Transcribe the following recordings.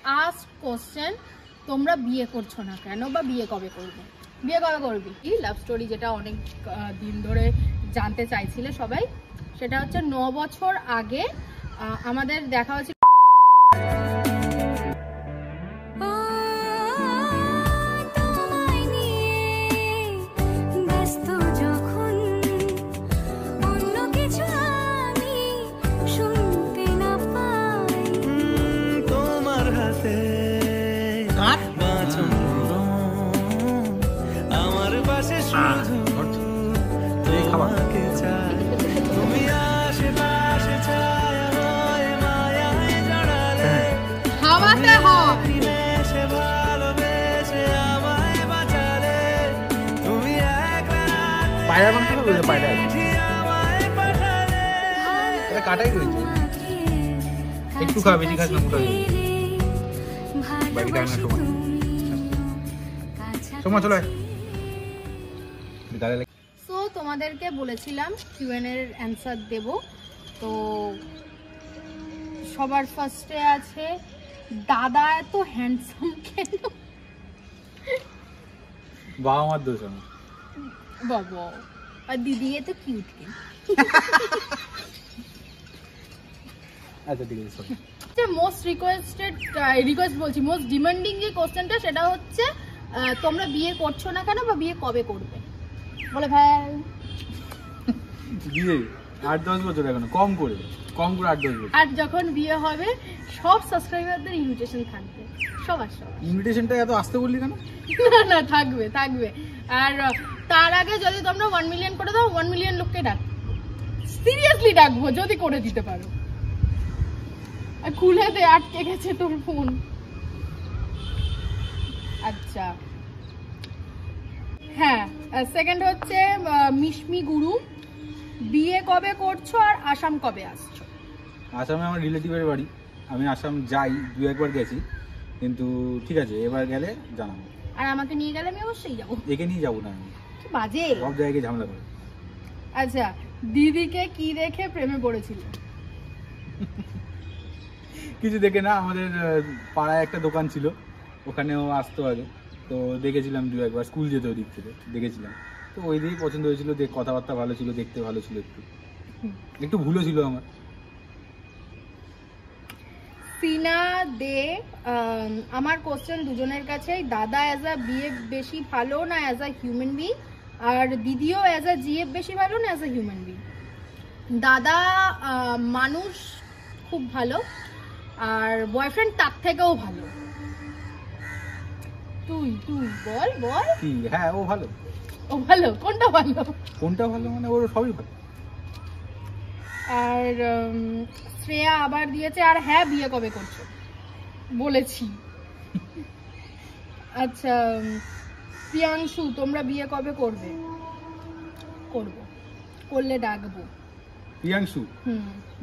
Ask question, তোমরা বিয়ে করছো না কেন বা বিয়ে কবে করবে? বিয়ে কবে করবি? কি লাভ স্টোরি যেটা অনেক দিন ধরে জানতে চাইছিলে সবাই, সেটা হচ্ছে 9 বছর আগে আমাদের দেখা হচ্ছে। পায়রা মাংস তো রয়েছে, পায়রা এটা কাটাই রয়েছে, একটু খাওয়া, বেশি খাস না, মোটা হয়ে বাকি টাইম না। সময় চলে। সো তোমাদেরকে বলেছিলাম কিউএন এর অ্যান্সার দেব, তো সবার ফার্স্টে আছে দাদা এত হ্যান্ডসাম কেন? বাবা মার দোষ আমার। বাবা আর দিদি এত কিউট কেন? আচ্ছা ঠিক আছে। মোস্ট রিকোয়েস্ট বলছি, মোস্ট ডিমান্ডিং যে কোশ্চেনটা সেটা হচ্ছে তোমরা বিয়ে করছো না কেন বা বিয়ে কবে করবে? বলে ভাই বিয়ে 8-10 বছর, এখন কম করে 8-10 বছর। আর যখন বিয়ে হবে সব সাবস্ক্রাইবারদের ইনভিটেশন থাকবে, সবার। ইনভিটেশনটা এত আসতে বললি কেন? না থাকবে। আর তার আগে যদি তোমরা 1 মিলিয়ন করে দাও, 1 মিলিয়ন লোককে ডাকবো, সিরিয়াসলি ডাকবো যদি করে দিতে পারো। আর খুলে দে, আটকে গেছে তোর ফোন। আচ্ছা হ্যাঁ, সেকেন্ড হচ্ছে মিশমি গুরু, বিয়ে কবে করছো আর আসাম কবে আসছো? আসামে আমার রিলেটিভের বাড়ি, আমি আসাম যাই, 2-1 গেছি, কিন্তু ঠিক আছে এবার গেলে জানাবো। আর আমাকে নিয়ে গেলে আমি অবশ্যই যাবো। একে নিয়ে যাবো না, আমি বাজে সব জায়গায় ঝামেলা করে। আচ্ছা, দিদিকে কি দেখে প্রেমে পড়েছিল? কিছু দেখে না, আমাদের পাড়ায় একটা দোকান ছিল, ওখানেও আসতো আগে, তো দেখেছিলাম 2-1 স্কুল যেত ওই দিক থেকে, দেখেছিলাম, তো ওই দিকেই পছন্দ হয়েছিল। কথাবার্তা ভালো ছিল, দেখতে ভালো ছিল, একটু ভুলও ছিল আমার। সিনা দে, আমার কোশ্চেন দুজনের কাছেই, দাদা অ্যাজ আ বিএফ বেশি ভালো না অ্যাজ আ হিউম্যান বিং, আর দিদিও অ্যাজ আ জিএফ বেশি ভালো না অ্যাজ আ হিউম্যান বিং? দাদা মানুষ খুব ভালো, আর বয়ফ্রেন্ড তার থেকেও ভালো। তুই বল। কি? হ্যাঁ ও ভালো। ও ভালো? কোনটা ভালো মানে ওর সবই ভালো। আর শ্রেয়া আবার দিয়েছে, আর হ্যাঁ বিয়ে কবে করছো? বলেছি। আচ্ছা প্রিয়াংশু, তোমরা বিয়ে কবে করবে? করলে ডাকবো। প্রিয়াংশু?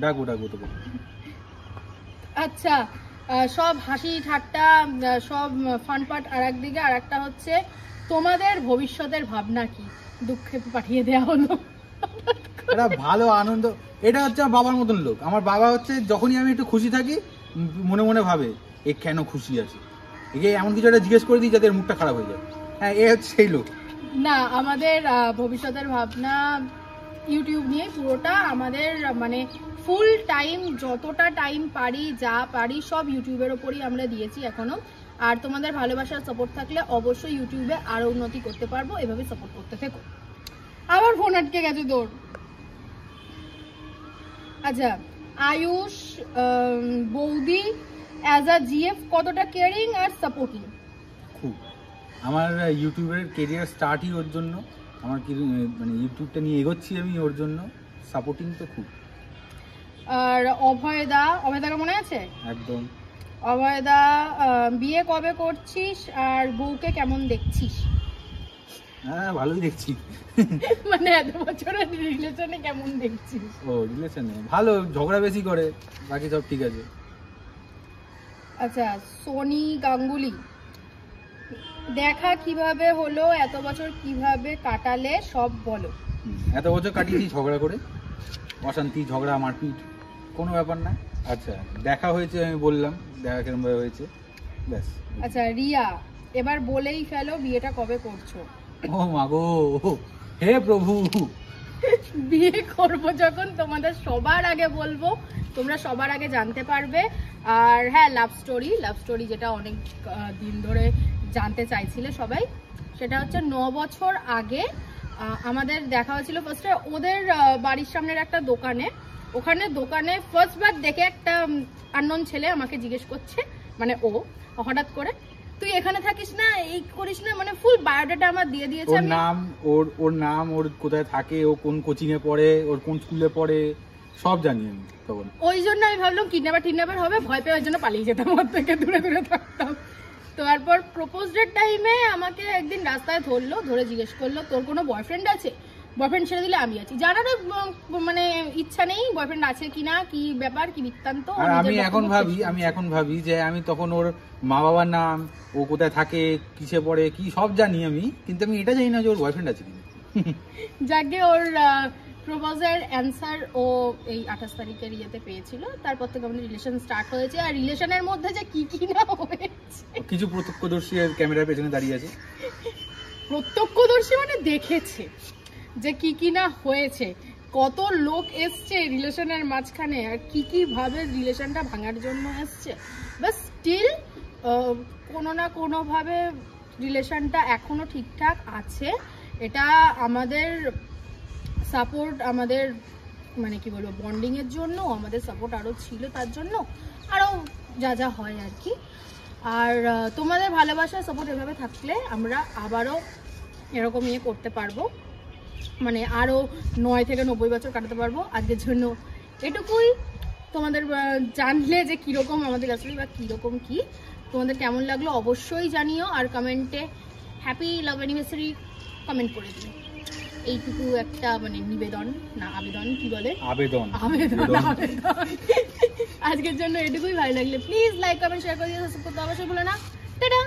ডাকবো তোকে। আচ্ছা, সব হাসি ঠাট্টা, সব ফান পার্ট আর একদিকে, আর একটা হচ্ছে তোমাদের ভবিষ্যতের ভাবনা কি? দুঃখে পাঠিয়ে দেওয়া হলো। এটা ভালো আনন্দ, এটা হচ্ছে বাবার মতন লোক। আমার বাবা হচ্ছে যখনই আমি একটু খুশি থাকি মনে মনে ভাবে এ কেন খুশি আছে, একে এমন কিছু একটা জিজ্ঞেস করে দিই যাতে মুখটা খারাপ হয়ে যায়। হ্যাঁ এ হচ্ছে সেই লোক। না, আমাদের ভবিষ্যতের ভাবনা ইউটিউব নিয়ে পুরোটা, আমাদের মানে ফুল টাইম, যতটা টাইম পারি, যা পারি সব ইউটিউবের ওপরই আমরা দিয়েছি এখনো। আর তোমাদের ভালোবাসার সাপোর্ট থাকলে অবশ্যই ইউটিউবে আরো উন্নতি করতে পারবো, এভাবে সাপোর্ট করতে থেকো। আবার ফোন আটকে গেছে তোর। আচ্ছা আয়ুষ, বৌদি অ্যাজ আ জিএফ কতটা কেয়ারিং আর সাপোর্টিং? খুব। আমার ইউটিউবের কেরিয়ার স্টার্টই ওর জন্য, আমার কি মানে ইউটিউবটা নিয়ে এগোচ্ছি আমি ওর জন্য, সাপোর্টিং তো খুব। আর অভয়দাকে মনে আছে? একদম। অভয়দা, বিয়ে কবে করছিস আর বউকে কেমন দেখছিস? হ্যাঁ ভালোই দেখছি। মানে এত বছরের রিলেশনে কেমন দেখছিস? ও রিলেশনে ভালো, ঝগড়া বেশি করে, বাকি সব ঠিক আছে। আচ্ছা সোনি গাঙ্গুলি, দেখা কিভাবে হলো, এত বছর কিভাবে কাটালে সব বলো। এত বছর কাটিয়েছি ঝগড়া করে, অশান্তি, ঝগড়া, মারপিট, কোনো ব্যাপার না। আচ্ছা দেখা হয়েছে, আমি বললাম দেখা কেরম ভাবে হয়েছে। ব্যাস। আচ্ছা রিয়া, এবার বলেই ফেলো বিয়েটা কবে করছো? ও মাগো, হে প্রভু। বিয়ে করবো যখন তোমাদের সবার আগে বলবো, তোমরা সবার আগে জানতে পারবে। আর হ্যাঁ, লাভ স্টোরি যেটা অনেক দিন ধরে জানতে চাইছিলে সবাই, সেটা হচ্ছে 9 বছর আগে আমাদের দেখা হয়েছিল ফার্স্টে ওদের বাড়ির সামনের একটা দোকানে। ওখানে দোকানে ফার্স্ট বার দেখে একটা আননোন ছেলে আমাকে জিজ্ঞেস করছে, মানে ও হঠাৎ করে, তুই এখানে থাকিস না, এই করিস না, মানে ফুল বায়োডাটা আমার দিয়ে দিয়েছে। ওর নাম, ওর কোথায় থাকে, ও কোন কোচিং এ পড়ে, ওর কোন স্কুলে পড়ে, সব জানি আমি তখন। ওই জন্য আমি ভাবলাম কিডন্যাপার হবে, ভয় পেয়ে ওই জন্য পালিয়ে যেতাম, ওর থেকে দূরে থাকতাম। তো তারপর প্রপোজডের টাইমে আমাকে একদিন রাস্তায় ধরে জিজ্ঞেস করলো, তোর কোনো বয়ফ্রেন্ড আছে? বয়ফ্রেন্ড ছেড়ে দিলে আমি আছি। জানারও মানে ইচ্ছা নেই বয়ফ্রেন্ড আছে কিনা, কি ব্যাপার, কি বৃত্তান্ত। আমি এখন ভাবি যে আমি তখন ওর মা বাবার নাম, ও কোথায় থাকে, কিসে পড়ে, কি সব জানি আমি, কিন্তু আমি এটা জানি না যে ওর বয়ফ্রেন্ড আছে কিনা। যাকে ওর প্রপোজাল অ্যান্সার ও এই 28 তারিখের ইয়েতে পেয়েছিল। তারপর থেকে আমাদের রিলেশন স্টার্ট হয়েছে। আর রিলেশনের মধ্যে যে কি না হয়েছে, কিছু প্রত্যক্ষদর্শী ক্যামেরার পেছনে দাঁড়িয়ে আছে। প্রত্যক্ষদর্শী মানে দেখেছে যে কি না হয়েছে, কত লোক এসছে রিলেশনের মাঝখানে, আর কি ভাবে রিলেশনটা ভাঙার জন্য এসছে। বাট স্টিল কোনো না কোনো ভাবে রিলেশনটা এখনো ঠিকঠাক আছে। এটা আমাদের সাপোর্ট, আমাদের মানে কি বলবো, বন্ডিং এর জন্য আমাদের সাপোর্ট আরো ছিল, তার জন্য আরো যা হয় আর কি। আর তোমাদের ভালোবাসা সাপোর্ট এভাবে থাকলে আমরা আবারও এরকম ইয়ে করতে পারবো, মানে আরো 9 থেকে 90 বছর কাটাতে পারবো। আজকের জন্য এটুকুই। তোমাদের জানলে যে কিরকম আমাদের আসলে বা কিরকম কি, তোমাদের কেমন লাগলো অবশ্যই জানিও। আর কমেন্টে হ্যাপি লাভ অ্যানিভার্সারি কমেন্ট করে দিও। এইটুকু একটা মানে নিবেদন না আবেদন, কি বলে, আবেদন। আজকের জন্য এটুকুই। ভালো লাগলে প্লিজ লাইক কমেন্ট শেয়ার করে দিও, সাবস্ক্রাইব করতে অবশ্যই ভুলো না। টাটা।